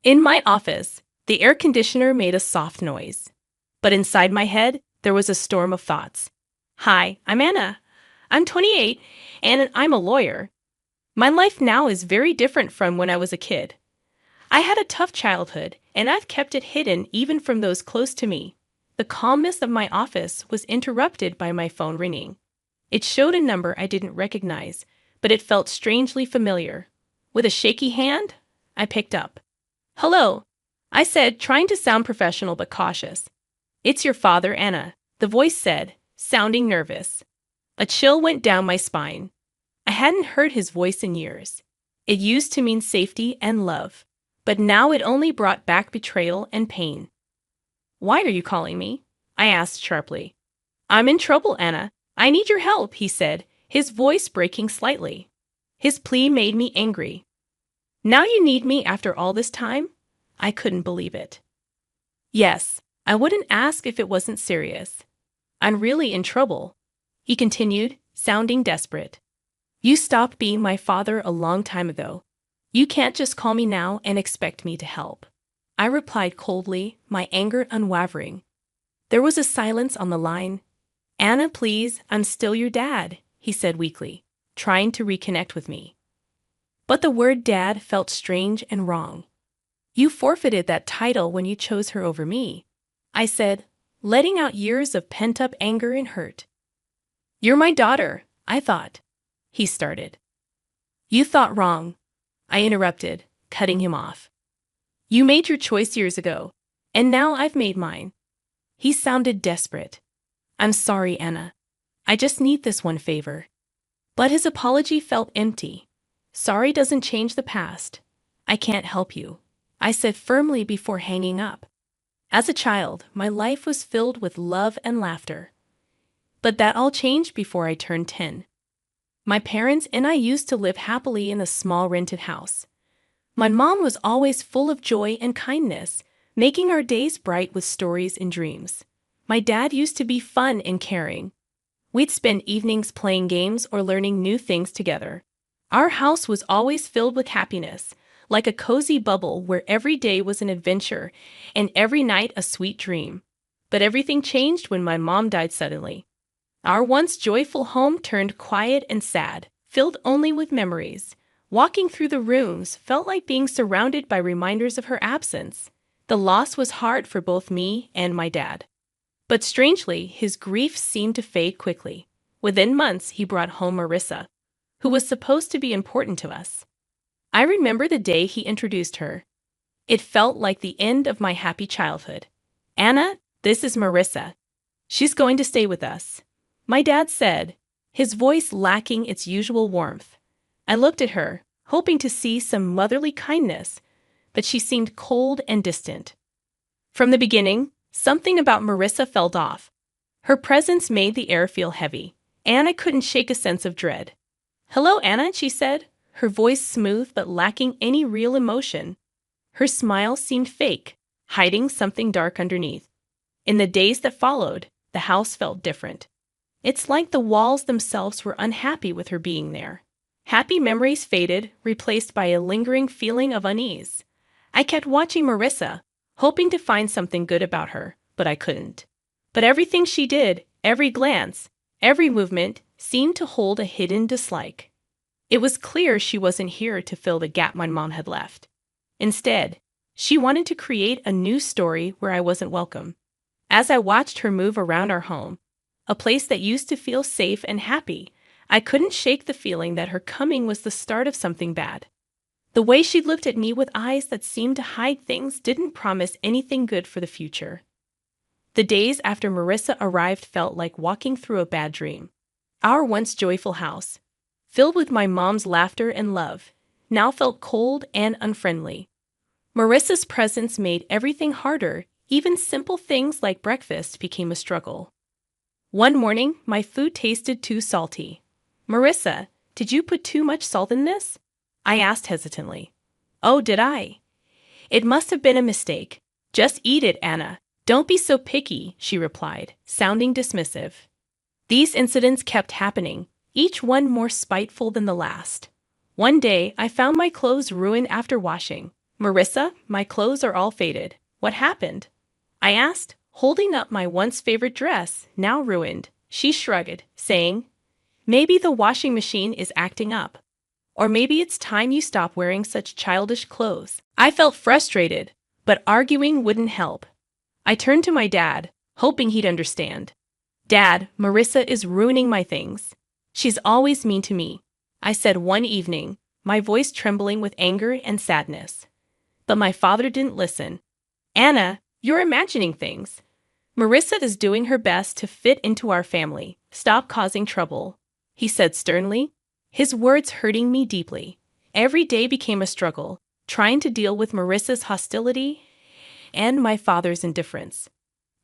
In my office, the air conditioner made a soft noise. But inside my head, there was a storm of thoughts. Hi, I'm Anna. I'm 28, and I'm a lawyer. My life now is very different from when I was a kid. I had a tough childhood, and I've kept it hidden even from those close to me. The calmness of my office was interrupted by my phone ringing. It showed a number I didn't recognize, but it felt strangely familiar. With a shaky hand, I picked up. "Hello," I said, trying to sound professional but cautious. "It's your father, Anna," the voice said, sounding nervous. A chill went down my spine. I hadn't heard his voice in years. It used to mean safety and love, but now it only brought back betrayal and pain. "Why are you calling me?" I asked sharply. "I'm in trouble, Anna. I need your help," he said, his voice breaking slightly. His plea made me angry. "Now you need me after all this time?" I couldn't believe it. "Yes, I wouldn't ask if it wasn't serious. I'm really in trouble," he continued, sounding desperate. "You stopped being my father a long time ago. You can't just call me now and expect me to help." I replied coldly, my anger unwavering. There was a silence on the line. "Anna, please, I'm still your dad," he said weakly, trying to reconnect with me. But the word dad felt strange and wrong. "You forfeited that title when you chose her over me," I said, letting out years of pent-up anger and hurt. "You're my daughter, I thought," he started. "You thought wrong," I interrupted, cutting him off. "You made your choice years ago, and now I've made mine." He sounded desperate. "I'm sorry, Anna. I just need this one favor." But his apology felt empty. "Sorry doesn't change the past. I can't help you," I said firmly before hanging up. As a child, my life was filled with love and laughter. But that all changed before I turned 10. My parents and I used to live happily in a small rented house. My mom was always full of joy and kindness, making our days bright with stories and dreams. My dad used to be fun and caring. We'd spend evenings playing games or learning new things together. Our house was always filled with happiness, like a cozy bubble where every day was an adventure and every night a sweet dream. But everything changed when my mom died suddenly. Our once joyful home turned quiet and sad, filled only with memories. Walking through the rooms felt like being surrounded by reminders of her absence. The loss was hard for both me and my dad. But strangely, his grief seemed to fade quickly. Within months, he brought home Marissa, who was supposed to be important to us. I remember the day he introduced her. It felt like the end of my happy childhood. "Anna, this is Marissa. She's going to stay with us," my dad said, his voice lacking its usual warmth. I looked at her, hoping to see some motherly kindness, but she seemed cold and distant. From the beginning, something about Marissa felt off. Her presence made the air feel heavy, and I couldn't shake a sense of dread. "Hello, Anna," she said, her voice smooth but lacking any real emotion. Her smile seemed fake, hiding something dark underneath. In the days that followed, the house felt different. It's like the walls themselves were unhappy with her being there. Happy memories faded, replaced by a lingering feeling of unease. I kept watching Marissa, hoping to find something good about her, but I couldn't. But everything she did, every glance, every movement, seemed to hold a hidden dislike. It was clear she wasn't here to fill the gap my mom had left. Instead, she wanted to create a new story where I wasn't welcome. As I watched her move around our home, a place that used to feel safe and happy, I couldn't shake the feeling that her coming was the start of something bad. The way she looked at me with eyes that seemed to hide things didn't promise anything good for the future. The days after Marissa arrived felt like walking through a bad dream. Our once joyful house, filled with my mom's laughter and love, now felt cold and unfriendly. Marissa's presence made everything harder. Even simple things like breakfast became a struggle. One morning, my food tasted too salty. "Marissa, did you put too much salt in this?" I asked hesitantly. "Oh, did I? It must have been a mistake. Just eat it, Anna. Don't be so picky," she replied, sounding dismissive. These incidents kept happening, each one more spiteful than the last. One day, I found my clothes ruined after washing. Marissa, my clothes are all faded. What happened? I asked, holding up my once favorite dress, now ruined. She shrugged, saying, maybe the washing machine is acting up. Or maybe it's time you stop wearing such childish clothes. I felt frustrated, but arguing wouldn't help. I turned to my dad, hoping he'd understand. Dad, Marissa is ruining my things. She's always mean to me, I said one evening, my voice trembling with anger and sadness. But my father didn't listen. Anna, you're imagining things. Marissa is doing her best to fit into our family. Stop causing trouble, he said sternly, his words hurting me deeply. Every day became a struggle, trying to deal with Marissa's hostility and my father's indifference.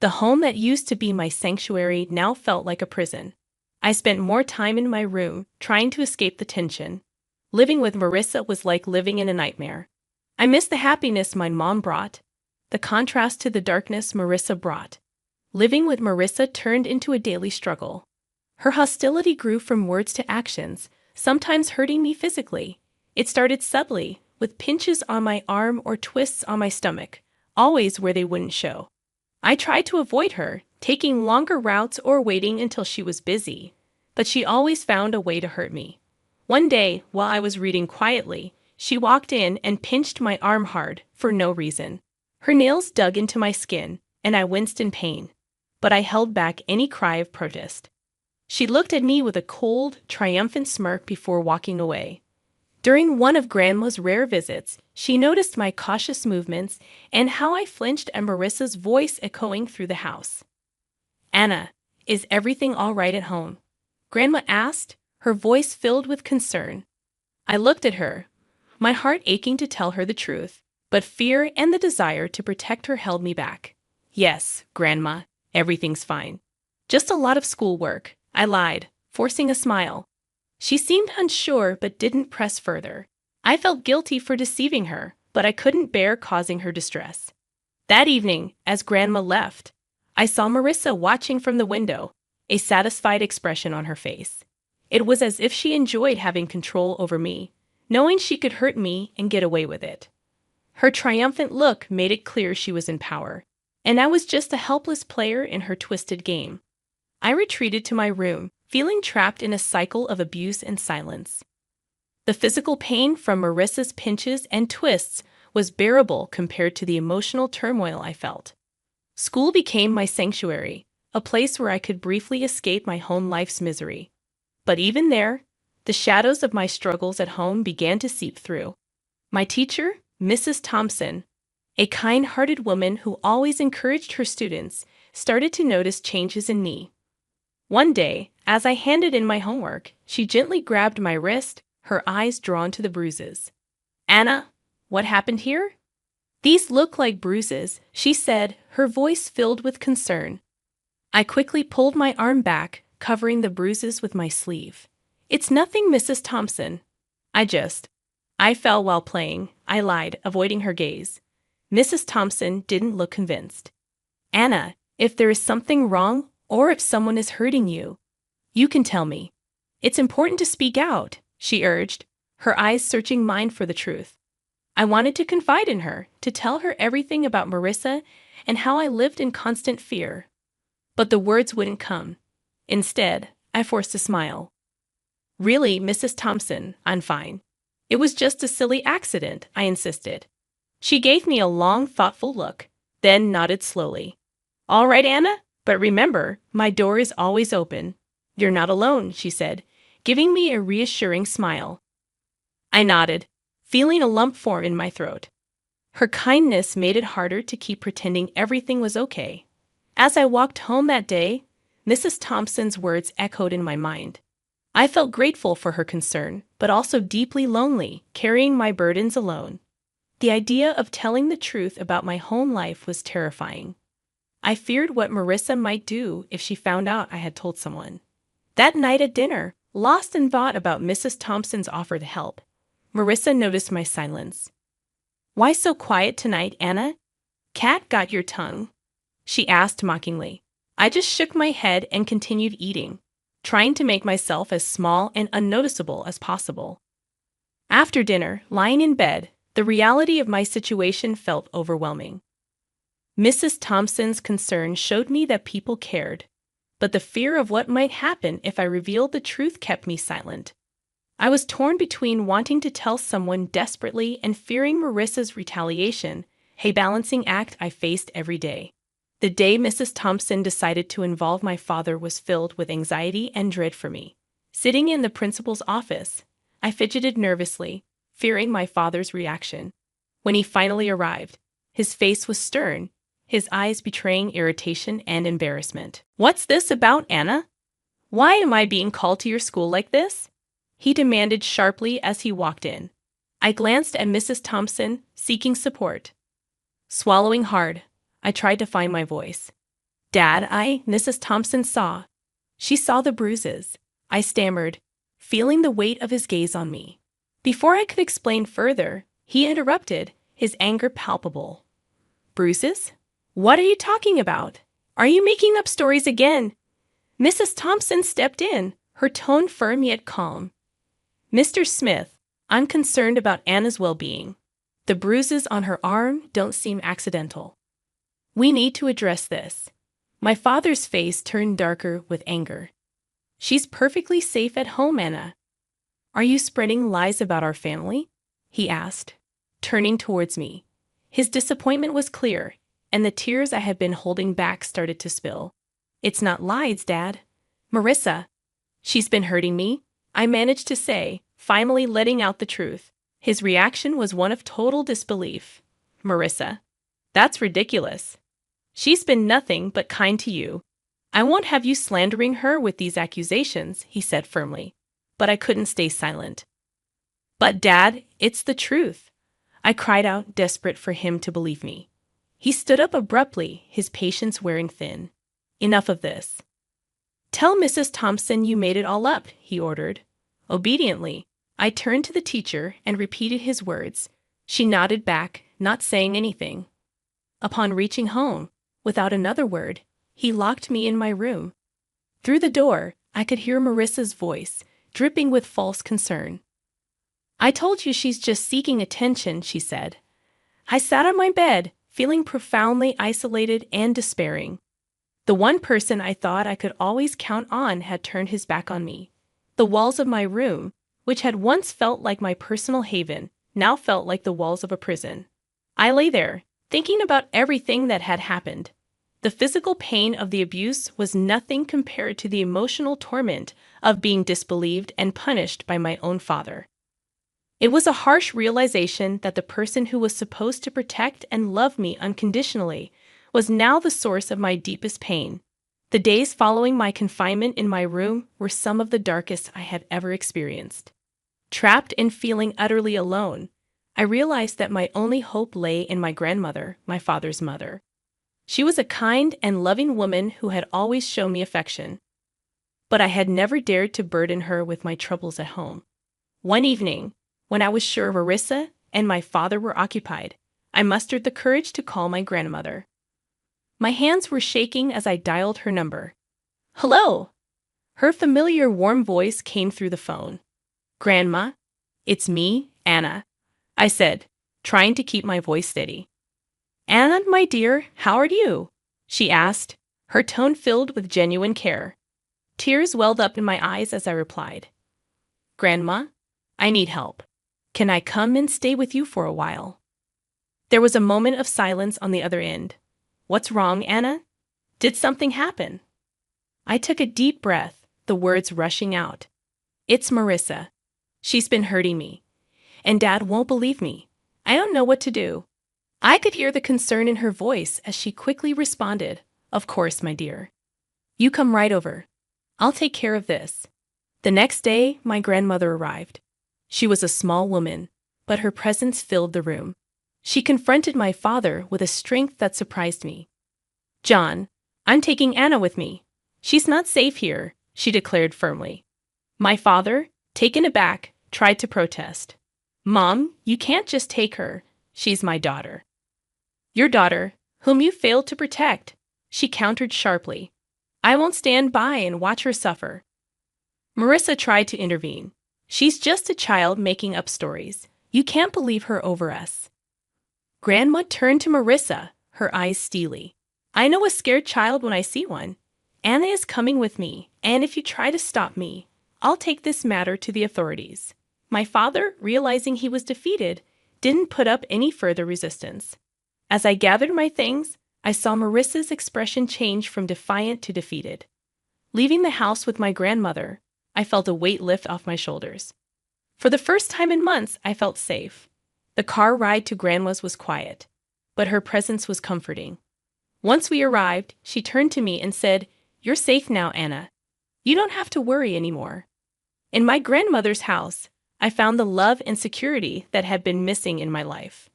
The home that used to be my sanctuary now felt like a prison. I spent more time in my room, trying to escape the tension. Living with Marissa was like living in a nightmare. I missed the happiness my mom brought, the contrast to the darkness Marissa brought. Living with Marissa turned into a daily struggle. Her hostility grew from words to actions, sometimes hurting me physically. It started subtly, with pinches on my arm or twists on my stomach, always where they wouldn't show. I tried to avoid her, taking longer routes or waiting until she was busy, but she always found a way to hurt me. One day, while I was reading quietly, she walked in and pinched my arm hard, for no reason. Her nails dug into my skin, and I winced in pain, but I held back any cry of protest. She looked at me with a cold, triumphant smirk before walking away. During one of Grandma's rare visits, she noticed my cautious movements and how I flinched at Marissa's voice echoing through the house. Anna, is everything all right at home? Grandma asked, her voice filled with concern. I looked at her, my heart aching to tell her the truth, but fear and the desire to protect her held me back. Yes, Grandma, everything's fine. Just a lot of schoolwork, I lied, forcing a smile. She seemed unsure but didn't press further. I felt guilty for deceiving her, but I couldn't bear causing her distress. That evening, as Grandma left, I saw Marissa watching from the window, a satisfied expression on her face. It was as if she enjoyed having control over me, knowing she could hurt me and get away with it. Her triumphant look made it clear she was in power, and I was just a helpless player in her twisted game. I retreated to my room, feeling trapped in a cycle of abuse and silence. The physical pain from Marissa's pinches and twists was bearable compared to the emotional turmoil I felt. School became my sanctuary, a place where I could briefly escape my home life's misery. But even there, the shadows of my struggles at home began to seep through. My teacher, Mrs. Thompson, a kind-hearted woman who always encouraged her students, started to notice changes in me. One day, as I handed in my homework, she gently grabbed my wrist, her eyes drawn to the bruises. Anna, what happened here? These look like bruises, she said, her voice filled with concern. I quickly pulled my arm back, covering the bruises with my sleeve. It's nothing, Mrs. Thompson. I fell while playing, I lied, avoiding her gaze. Mrs. Thompson didn't look convinced. Anna, if there is something wrong, or if someone is hurting you, you can tell me. It's important to speak out, she urged, her eyes searching mine for the truth. I wanted to confide in her, to tell her everything about Marissa and how I lived in constant fear. But the words wouldn't come. Instead, I forced a smile. Really, Mrs. Thompson, I'm fine. It was just a silly accident, I insisted. She gave me a long, thoughtful look, then nodded slowly. All right, Anna, but remember, my door is always open. You're not alone, she said, giving me a reassuring smile. I nodded, feeling a lump form in my throat. Her kindness made it harder to keep pretending everything was okay. As I walked home that day, Mrs. Thompson's words echoed in my mind. I felt grateful for her concern, but also deeply lonely, carrying my burdens alone. The idea of telling the truth about my home life was terrifying. I feared what Marissa might do if she found out I had told someone. That night at dinner, lost in thought about Mrs. Thompson's offer to help, Marissa noticed my silence. Why so quiet tonight, Anna? Cat got your tongue? She asked mockingly. I just shook my head and continued eating, trying to make myself as small and unnoticeable as possible. After dinner, lying in bed, The reality of my situation felt overwhelming. Mrs. Thompson's concern showed me that people cared, but the fear of what might happen if I revealed the truth kept me silent. I was torn between wanting to tell someone desperately and fearing Marissa's retaliation, a balancing act I faced every day. The day Mrs. Thompson decided to involve my father was filled with anxiety and dread for me. Sitting in the principal's office, I fidgeted nervously, fearing my father's reaction. When he finally arrived, his face was stern, his eyes betraying irritation and embarrassment. "What's this about, Anna? Why am I being called to your school like this?" he demanded sharply as he walked in. I glanced at Mrs. Thompson, seeking support. Swallowing hard, I tried to find my voice. "Dad, Mrs. Thompson saw. She saw the bruises," I stammered, feeling the weight of his gaze on me. Before I could explain further, he interrupted, his anger palpable. "Bruises? What are you talking about? Are you making up stories again?" Mrs. Thompson stepped in, her tone firm yet calm. "Mr. Smith, I'm concerned about Anna's well-being. The bruises on her arm don't seem accidental. We need to address this." My father's face turned darker with anger. "She's perfectly safe at home, Anna." "Are you spreading lies about our family?" he asked, turning towards me. His disappointment was clear, and the tears I had been holding back started to spill. "It's not lies, Dad. Marissa, she's been hurting me," I managed to say, finally letting out the truth. His reaction was one of total disbelief. "Marissa? That's ridiculous. She's been nothing but kind to you. I won't have you slandering her with these accusations," he said firmly. But I couldn't stay silent. "But Dad, it's the truth," I cried out, desperate for him to believe me. He stood up abruptly, his patience wearing thin. "Enough of this. Tell Mrs. Thompson you made it all up," he ordered. Obediently, I turned to the teacher and repeated his words. She nodded back, not saying anything. Upon reaching home, without another word, he locked me in my room. Through the door, I could hear Marissa's voice, dripping with false concern. "I told you she's just seeking attention," she said. I sat on my bed, feeling profoundly isolated and despairing. The one person I thought I could always count on had turned his back on me. The walls of my room, which had once felt like my personal haven, now felt like the walls of a prison. I lay there, thinking about everything that had happened. The physical pain of the abuse was nothing compared to the emotional torment of being disbelieved and punished by my own father. It was a harsh realization that the person who was supposed to protect and love me unconditionally was now the source of my deepest pain. The days following my confinement in my room were some of the darkest I had ever experienced. Trapped and feeling utterly alone, I realized that my only hope lay in my grandmother, my father's mother. She was a kind and loving woman who had always shown me affection. But I had never dared to burden her with my troubles at home. One evening, when I was sure Marissa and my father were occupied, I mustered the courage to call my grandmother. My hands were shaking as I dialed her number. "Hello!" Her familiar warm voice came through the phone. "Grandma, it's me, Anna," I said, trying to keep my voice steady. "Anna, my dear, how are you?" she asked, her tone filled with genuine care. Tears welled up in my eyes as I replied. "Grandma, I need help. Can I come and stay with you for a while?" There was a moment of silence on the other end. "What's wrong, Anna? Did something happen?" I took a deep breath, the words rushing out. "It's Marissa. She's been hurting me. And Dad won't believe me. I don't know what to do." I could hear the concern in her voice as she quickly responded, "Of course, my dear. You come right over. I'll take care of this." The next day, my grandmother arrived. She was a small woman, but her presence filled the room. She confronted my father with a strength that surprised me. "John, I'm taking Anna with me. She's not safe here," she declared firmly. My father, taken aback, tried to protest. "Mom, you can't just take her. She's my daughter." "Your daughter, whom you failed to protect," she countered sharply. "I won't stand by and watch her suffer." Marissa tried to intervene. "She's just a child making up stories. You can't believe her over us." Grandma turned to Marissa, her eyes steely. "I know a scared child when I see one. Anna is coming with me, and if you try to stop me, I'll take this matter to the authorities." My father, realizing he was defeated, didn't put up any further resistance. As I gathered my things, I saw Marissa's expression change from defiant to defeated. Leaving the house with my grandmother, I felt a weight lift off my shoulders. For the first time in months, I felt safe. The car ride to Grandma's was quiet, but her presence was comforting. Once we arrived, she turned to me and said, "You're safe now, Anna. You don't have to worry anymore." In my grandmother's house, I found the love and security that had been missing in my life.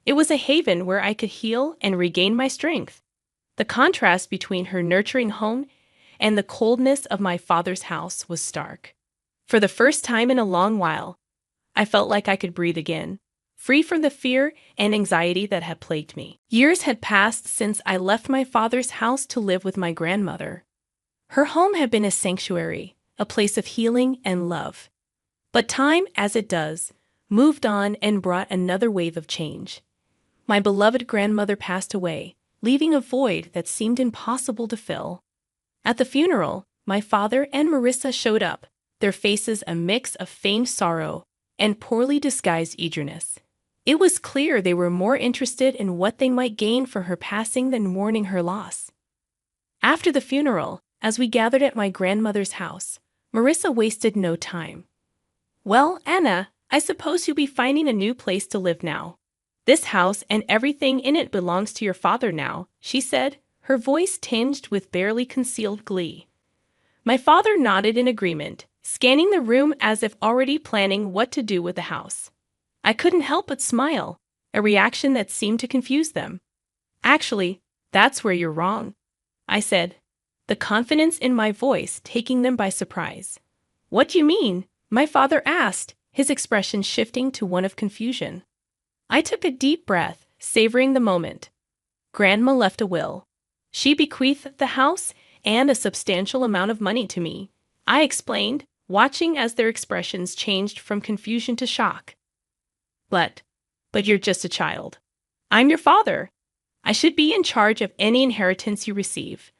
It was a haven where I could heal and regain my strength. The contrast between her nurturing home and the coldness of my father's house was stark. For the first time in a long while, I felt like I could breathe again, free from the fear and anxiety that had plagued me. Years had passed since I left my father's house to live with my grandmother. Her home had been a sanctuary, a place of healing and love. But time, as it does, moved on and brought another wave of change. My beloved grandmother passed away, leaving a void that seemed impossible to fill. At the funeral, my father and Marissa showed up, their faces a mix of feigned sorrow and poorly disguised eagerness. It was clear they were more interested in what they might gain from her passing than mourning her loss. After the funeral, as we gathered at my grandmother's house, Marissa wasted no time. "Well, Anna, I suppose you'll be finding a new place to live now. This house and everything in it belongs to your father now," she said, her voice tinged with barely concealed glee. My father nodded in agreement, scanning the room as if already planning what to do with the house. I couldn't help but smile, a reaction that seemed to confuse them. "Actually, that's where you're wrong," I said, the confidence in my voice taking them by surprise. "What do you mean?" my father asked, his expression shifting to one of confusion. I took a deep breath, savoring the moment. Grandma left a will. She bequeathed the house and a substantial amount of money to me, I explained, watching as their expressions changed from confusion to shock. But you're just a child. I'm your father. I should be in charge of any inheritance you receive."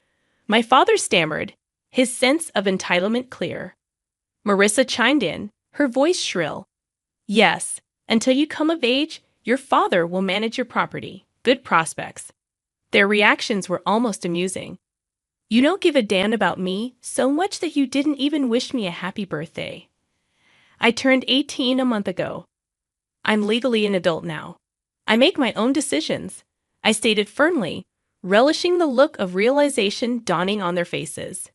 My father stammered, his sense of entitlement clear. Marissa chimed in, her voice shrill. "Yes, until you come of age, your father will manage your property. Good prospects." Their reactions were almost amusing. "You don't give a damn about me so much that you didn't even wish me a happy birthday." I turned 18 a month ago. I'm legally an adult now. I make my own decisions, I stated firmly, relishing the look of realization dawning on their faces.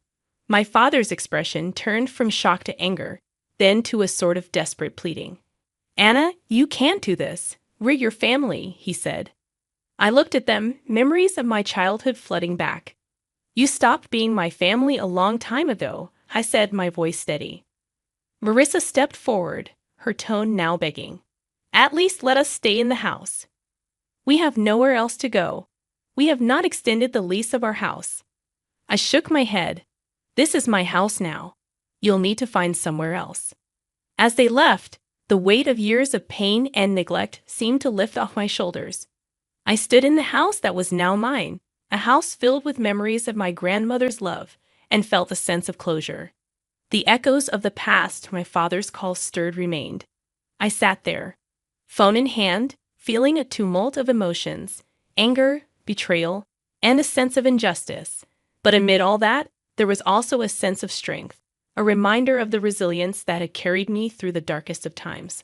My father's expression turned from shock to anger, then to a sort of desperate pleading. "Anna, you can't do this. We're your family," he said. I looked at them, memories of my childhood flooding back. "You stopped being my family a long time ago," I said, my voice steady. Marissa stepped forward, her tone now begging. "At least let us stay in the house. We have nowhere else to go. We have not extended the lease of our house." I shook my head. "This is my house now. You'll need to find somewhere else." As they left, the weight of years of pain and neglect seemed to lift off my shoulders. I stood in the house that was now mine, a house filled with memories of my grandmother's love, and felt a sense of closure. The echoes of the past my father's call stirred remained. I sat there, phone in hand, feeling a tumult of emotions, anger, betrayal, and a sense of injustice. But amid all that, there was also a sense of strength, a reminder of the resilience that had carried me through the darkest of times.